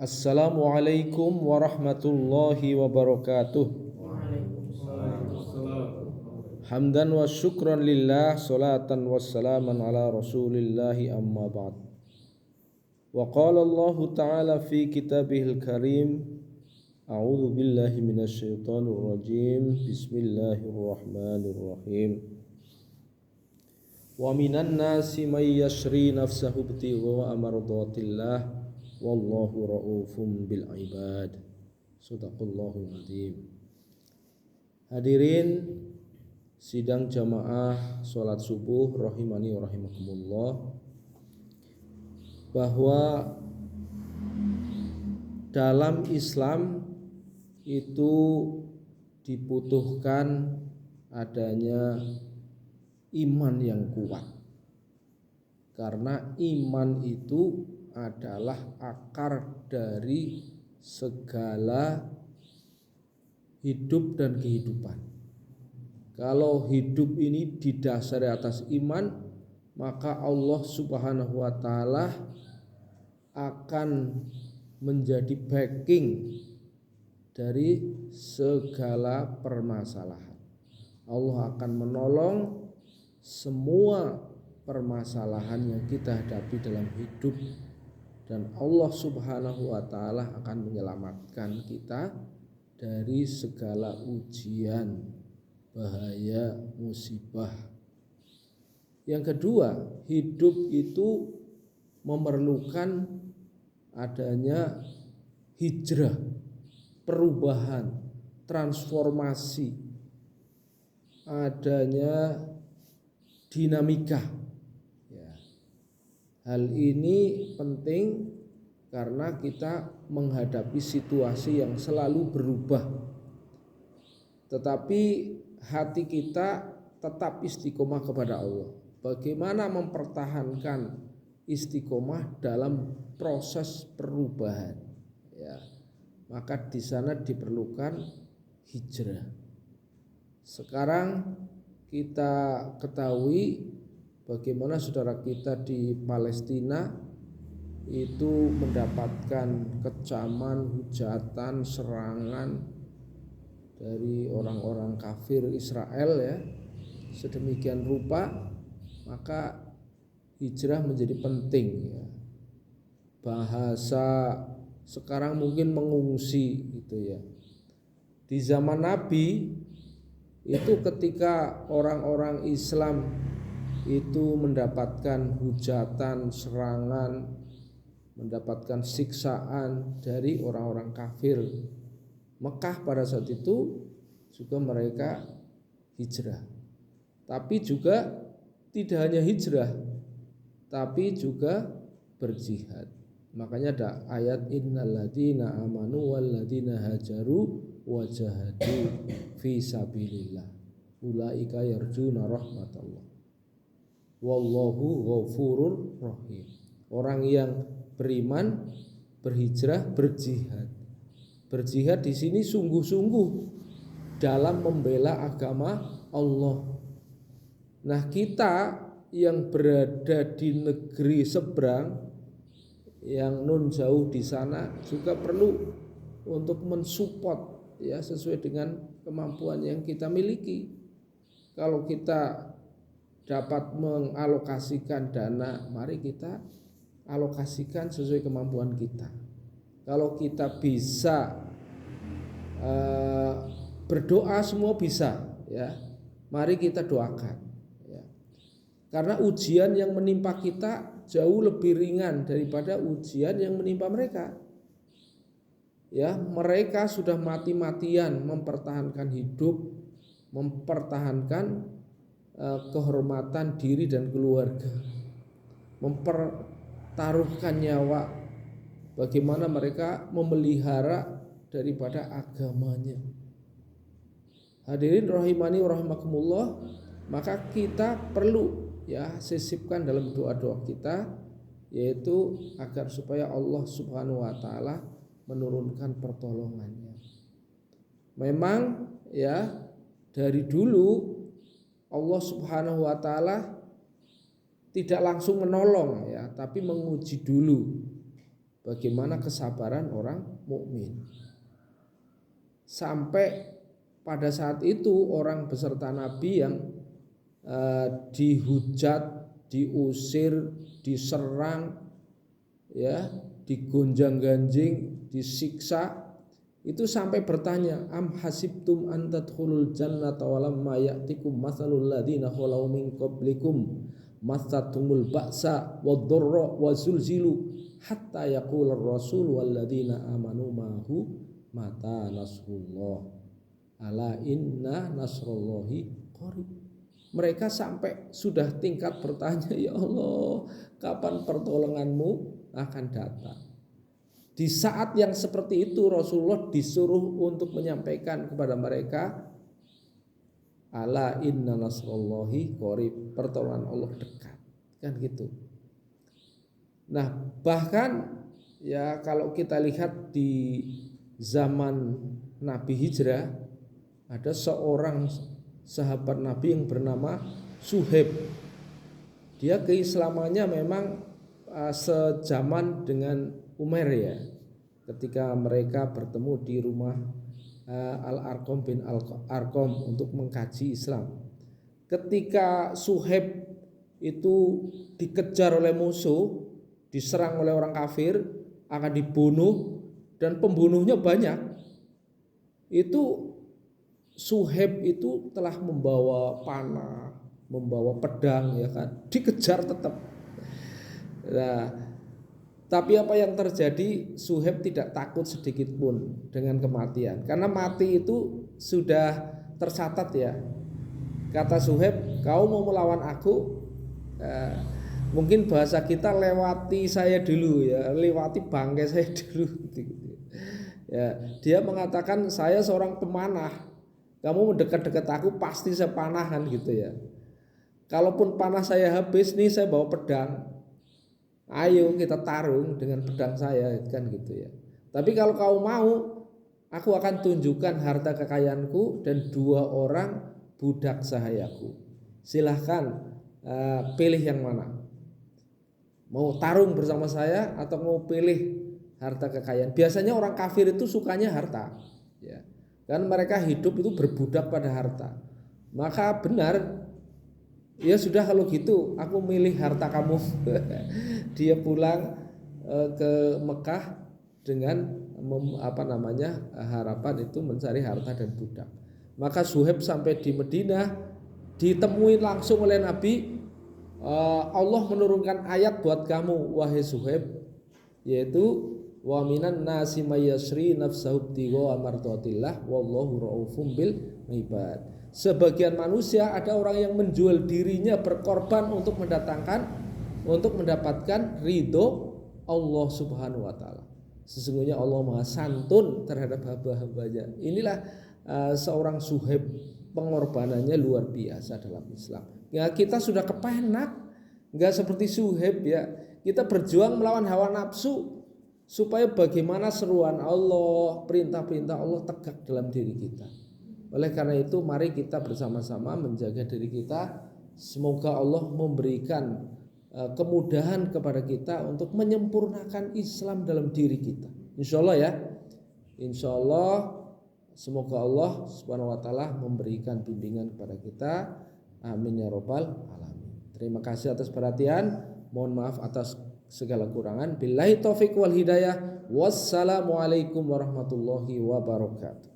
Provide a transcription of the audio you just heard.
Assalamualaikum warahmatullahi wabarakatuh. Hamdan wa syukran lillah, salatan wassalaman ala rasulillahi amma ba'd. Wa qala Allah ta'ala fi kitabihil karim, a'udzu billahi minasyaitonir rajim, bismillahirrahmanirrahim. Wa minan nasi may yashri nafsahu ibtigha'a mardatillah, wallahu ra'ufum bil ibad. Shadaqallahul azim. Hadirin sidang jamaah sholat subuh rahimani wa rahimakumullah, bahwa dalam Islam itu dibutuhkan adanya iman yang kuat, karena iman itu adalah akar dari segala hidup dan kehidupan. Kalau hidup ini didasari atas iman, maka Allah Subhanahu wa ta'ala akan menjadi backing dari segala permasalahan. Allah akan menolong semua permasalahan yang kita hadapi dalam hidup, dan Allah Subhanahu wa ta'ala akan menyelamatkan kita dari segala ujian, bahaya, musibah. Yang kedua, hidup itu memerlukan adanya hijrah, perubahan, transformasi, adanya dinamika. Hal ini penting karena kita menghadapi situasi yang selalu berubah, tetapi hati kita tetap istiqomah kepada Allah. Bagaimana mempertahankan istiqomah dalam proses perubahan? Ya, maka di sana diperlukan hijrah. Sekarang kita ketahui bagaimana saudara kita di Palestina itu mendapatkan kecaman, hujatan, serangan dari orang-orang kafir Israel, ya, sedemikian rupa, maka hijrah menjadi penting, ya. Bahasa sekarang mungkin mengungsi gitu, ya. Di zaman Nabi itu ketika orang-orang Islam itu mendapatkan hujatan, serangan, mendapatkan siksaan dari orang-orang kafir Mekah pada saat itu, juga mereka hijrah. Tapi juga tidak hanya hijrah, tapi juga berjihad. Makanya ada ayat innalladzina amanu walladzina hajaru wajahadu fi sabilillah ulaika yarjuna rahmatallah wallahu ghafurur rahim. Orang yang beriman, berhijrah, berjihad. Berjihad di sini sungguh-sungguh dalam membela agama Allah. Nah, kita yang berada di negeri seberang, yang non jauh di sana, juga perlu untuk mensupport, ya, sesuai dengan kemampuan yang kita miliki. Kalau kita dapat mengalokasikan dana, mari kita alokasikan sesuai kemampuan kita. Kalau kita bisa berdoa, semua bisa, ya. Mari kita doakan, ya. Karena ujian yang menimpa kita jauh lebih ringan daripada ujian yang menimpa mereka. Ya, mereka sudah mati-matian mempertahankan hidup, mempertahankan kehormatan diri dan keluarga, mempertaruhkan nyawa, bagaimana mereka memelihara daripada agamanya. Hadirin rahimani wa rahimakumullah, maka kita perlu, ya, sisipkan dalam doa-doa kita, yaitu agar supaya Allah Subhanahu wa ta'ala menurunkan pertolongannya. Memang, ya, dari dulu Allah Subhanahu wa ta'ala tidak langsung menolong, ya, tapi menguji dulu. bagaimana kesabaran orang mukmin. Sampai pada saat itu orang beserta Nabi yang dihujat, diusir, diserang, ya, digonjang-ganjing, disiksa, itu sampai bertanya, am hasibtum an tadkhulul jannata walamma ya'tikum mathalul ladzina khalau min qablikum massatumul ba'sa wadh-dharra wa zulzilu hatta yaqular rasul wal ladzina amanu ma'hu mata nasrullah ala inna nasrullahi qarib. Mereka sampai sudah tingkat bertanya, ya Allah, kapan pertolonganmu akan datang? Di saat yang seperti itu Rasulullah disuruh untuk menyampaikan kepada mereka, ala inna nasrullahi qarib, pertolongan Allah dekat, kan gitu. Nah, bahkan ya kalau kita lihat di zaman Nabi Hijrah, ada seorang sahabat Nabi yang bernama Suhaib. Dia keislamannya memang sejaman dengan Umar, ya, ketika mereka bertemu di rumah Al-Arqam bin Al-Arqam untuk mengkaji Islam. Ketika Suhaib itu dikejar oleh musuh, diserang oleh orang kafir, akan dibunuh dan pembunuhnya banyak. Itu Suhaib itu telah membawa panah, membawa pedang, ya kan, dikejar tetap. Nah, tapi apa yang terjadi, Suhaib tidak takut sedikit pun dengan kematian, karena mati itu sudah tercatat, ya. Kata Suhaib, kau mau melawan aku, mungkin bahasa kita lewati saya dulu, ya, lewati bangkai saya dulu. Ya, dia mengatakan saya seorang pemanah, kamu mendekat-dekat aku pasti saya panahkan gitu, ya. Kalaupun panah saya habis nih, saya bawa pedang. Ayo kita tarung dengan pedang saya, kan gitu, ya. Tapi kalau kau mau, aku akan tunjukkan harta kekayaanku dan 2 orang budak sahayaku. Silahkan pilih yang mana. Mau tarung bersama saya atau mau pilih harta kekayaan. Biasanya orang kafir itu sukanya harta, ya. Kan mereka hidup itu berbudak pada harta. Maka benar, ya sudah kalau gitu aku milih harta kamu. Dia pulang ke Mekah dengan harapan itu mencari harta dan budak. Maka Suhaib sampai di Madinah ditemui langsung oleh Nabi. Allah menurunkan ayat buat kamu wahai Suhaib, yaitu wa minan nasi may yasri nafsahu ibtigha mardatillah wallahu raufum bil ibad. Sebagian manusia ada orang yang menjual dirinya berkorban untuk mendapatkan ridho Allah Subhanahu wa taala. Sesungguhnya Allah Maha santun terhadap hamba-hambanya. Inilah seorang Suhaib, pengorbanannya luar biasa dalam Islam. Ya, kita sudah kepenak, enggak seperti Suhaib, ya. Kita berjuang melawan hawa nafsu supaya bagaimana seruan Allah, perintah-perintah Allah tegak dalam diri kita. Oleh karena itu mari kita bersama-sama menjaga diri kita. Semoga Allah memberikan kemudahan kepada kita untuk menyempurnakan Islam dalam diri kita. Insya Allah, ya. Insya Allah, semoga Allah Subhanahu wa taala memberikan bimbingan kepada kita. Amin ya robbal alamin. Terima kasih atas perhatian. Mohon maaf atas segala kurangan. Billahi taufik wal hidayah. Wassalamualaikum warahmatullahi wabarakatuh.